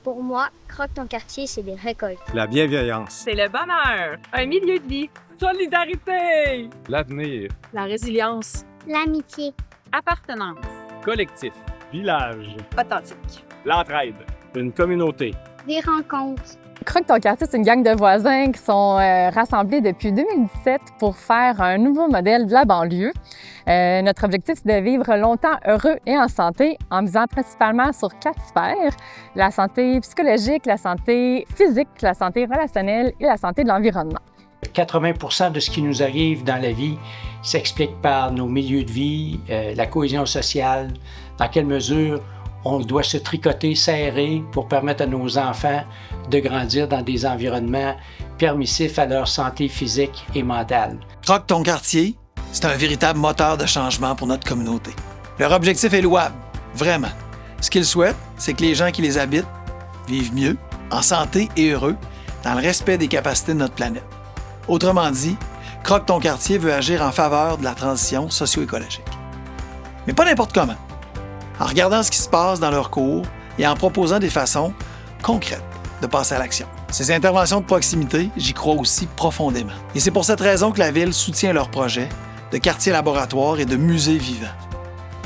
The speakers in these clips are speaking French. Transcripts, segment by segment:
Pour moi, Croque ton quartier, c'est des récoltes. La bienveillance. C'est le bonheur, un milieu de vie, solidarité, l'avenir, la résilience, l'amitié, appartenance, collectif, village, authentique, l'entraide, Une communauté. des rencontres. Croque ton quartier, c'est une gang de voisins qui sont rassemblés depuis 2017 pour faire un nouveau modèle de la banlieue. Notre objectif, c'est de vivre longtemps heureux et en santé en misant principalement sur 4 sphères: la santé psychologique, la santé physique, la santé relationnelle et la santé de l'environnement. 80% de ce qui nous arrive dans la vie s'explique par nos milieux de vie, la cohésion sociale, dans quelle mesure on doit se tricoter, serrer pour permettre à nos enfants de grandir dans des environnements permissifs à leur santé physique et mentale. Croque ton quartier, c'est un véritable moteur de changement pour notre communauté. Leur objectif est louable, vraiment. Ce qu'ils souhaitent, c'est que les gens qui les habitent vivent mieux, en santé et heureux, dans le respect des capacités de notre planète. Autrement dit, Croque ton quartier veut agir en faveur de la transition socio-écologique. Mais pas n'importe comment. En regardant ce qui se passe dans leurs cours et en proposant des façons concrètes de passer à l'action. Ces interventions de proximité, j'y crois aussi profondément. Et c'est pour cette raison que la Ville soutient leurs projets de quartier laboratoire et de musée vivant.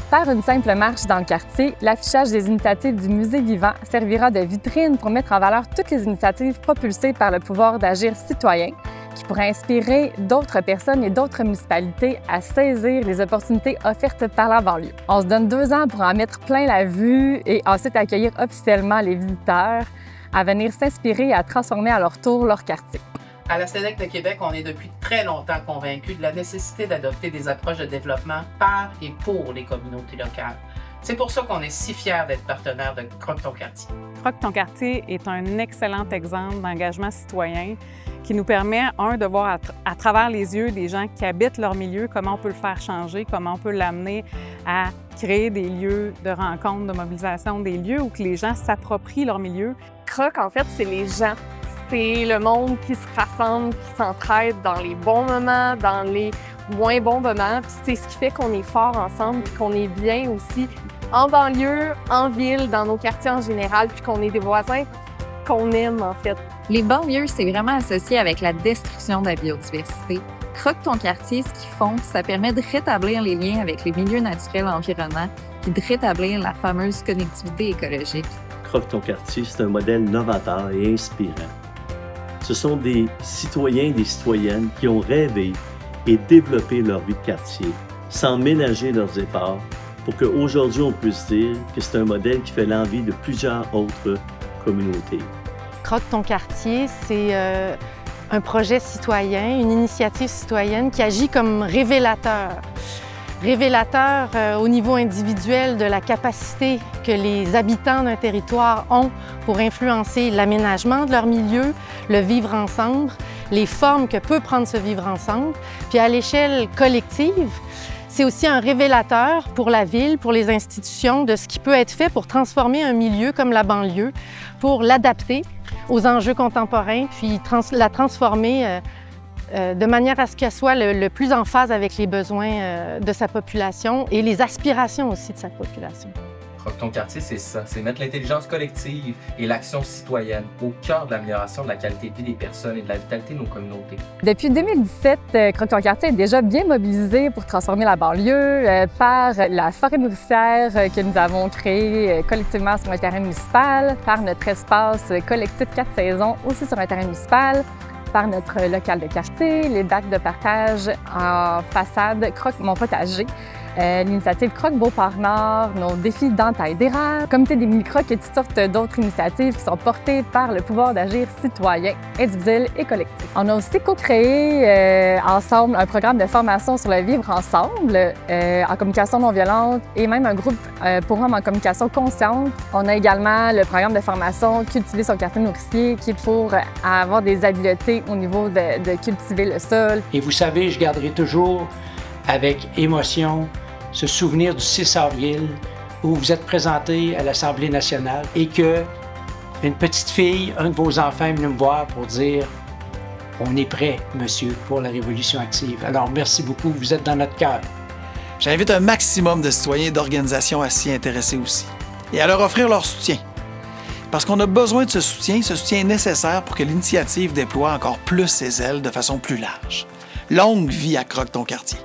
Faire une simple marche dans le quartier, l'affichage des initiatives du Musée vivant servira de vitrine pour mettre en valeur toutes les initiatives propulsées par le pouvoir d'agir citoyen, qui pourrait inspirer d'autres personnes et d'autres municipalités à saisir les opportunités offertes par la banlieue. On se donne 2 ans pour en mettre plein la vue et ensuite accueillir officiellement les visiteurs à venir s'inspirer et à transformer à leur tour leur quartier. À la SEDEC de Québec, on est depuis très longtemps convaincus de la nécessité d'adopter des approches de développement par et pour les communautés locales. C'est pour ça qu'on est si fiers d'être partenaire de Croque ton quartier. Croque ton quartier est un excellent exemple d'engagement citoyen qui nous permet, de voir à travers les yeux des gens qui habitent leur milieu, comment on peut le faire changer, comment on peut l'amener à créer des lieux de rencontre, de mobilisation, des lieux où que les gens s'approprient leur milieu. Croque, en fait, c'est les gens. C'est le monde qui se rassemble, qui s'entraide dans les bons moments, dans les moins bons moments. Puis c'est ce qui fait qu'on est fort ensemble, puis qu'on est bien aussi en banlieue, en ville, dans nos quartiers en général, puis qu'on est des voisins qu'on aime, en fait. Les banlieues, c'est vraiment associé avec la destruction de la biodiversité. Croque ton quartier, ce qu'ils font, ça permet de rétablir les liens avec les milieux naturels environnants puis de rétablir la fameuse connectivité écologique. Croque ton quartier, c'est un modèle novateur et inspirant. Ce sont des citoyens et des citoyennes qui ont rêvé et développé leur vie de quartier sans ménager leurs efforts pour qu'aujourd'hui on puisse dire que c'est un modèle qui fait l'envie de plusieurs autres communautés. Croque ton quartier, c'est un projet citoyen, une initiative citoyenne qui agit comme révélateur. Révélateur au niveau individuel de la capacité que les habitants d'un territoire ont pour influencer l'aménagement de leur milieu, le vivre ensemble, les formes que peut prendre ce vivre ensemble. Puis à l'échelle collective, c'est aussi un révélateur pour la ville, pour les institutions, de ce qui peut être fait pour transformer un milieu comme la banlieue, pour l'adapter aux enjeux contemporains, puis la transformer de manière à ce qu'elle soit le plus en phase avec les besoins de sa population et les aspirations aussi de sa population. Croque ton quartier, c'est ça, c'est mettre l'intelligence collective et l'action citoyenne au cœur de l'amélioration de la qualité de vie des personnes et de la vitalité de nos communautés. Depuis 2017, Croque ton quartier est déjà bien mobilisé pour transformer la banlieue par la forêt nourricière que nous avons créée collectivement sur un terrain municipal, par notre espace collectif 4 saisons aussi sur un terrain municipal, par notre local de quartier, les bacs de partage en façade Croque mon potager, l'initiative Croque Beauport-Nord, nos défis d'entaille d'érable, comité des mini-crocs et toutes sortes d'autres initiatives qui sont portées par le pouvoir d'agir citoyen, individuel et collectif. On a aussi co-créé ensemble un programme de formation sur le vivre ensemble en communication non violente et même un groupe pour hommes en communication consciente. On a également le programme de formation Cultiver son quartier nourricier qui est pour avoir des habiletés au niveau de cultiver le sol. Et vous savez, je garderai toujours avec émotion ce souvenir du 6 avril où vous êtes présenté à l'Assemblée nationale et que une petite fille, un de vos enfants est venu me voir pour dire « On est prêt, monsieur, pour la révolution active. » Alors, merci beaucoup, vous êtes dans notre cœur. J'invite un maximum de citoyens et d'organisations à s'y intéresser aussi et à leur offrir leur soutien. Parce qu'on a besoin de ce soutien est nécessaire pour que l'initiative déploie encore plus ses ailes de façon plus large. Longue vie à Croque ton quartier.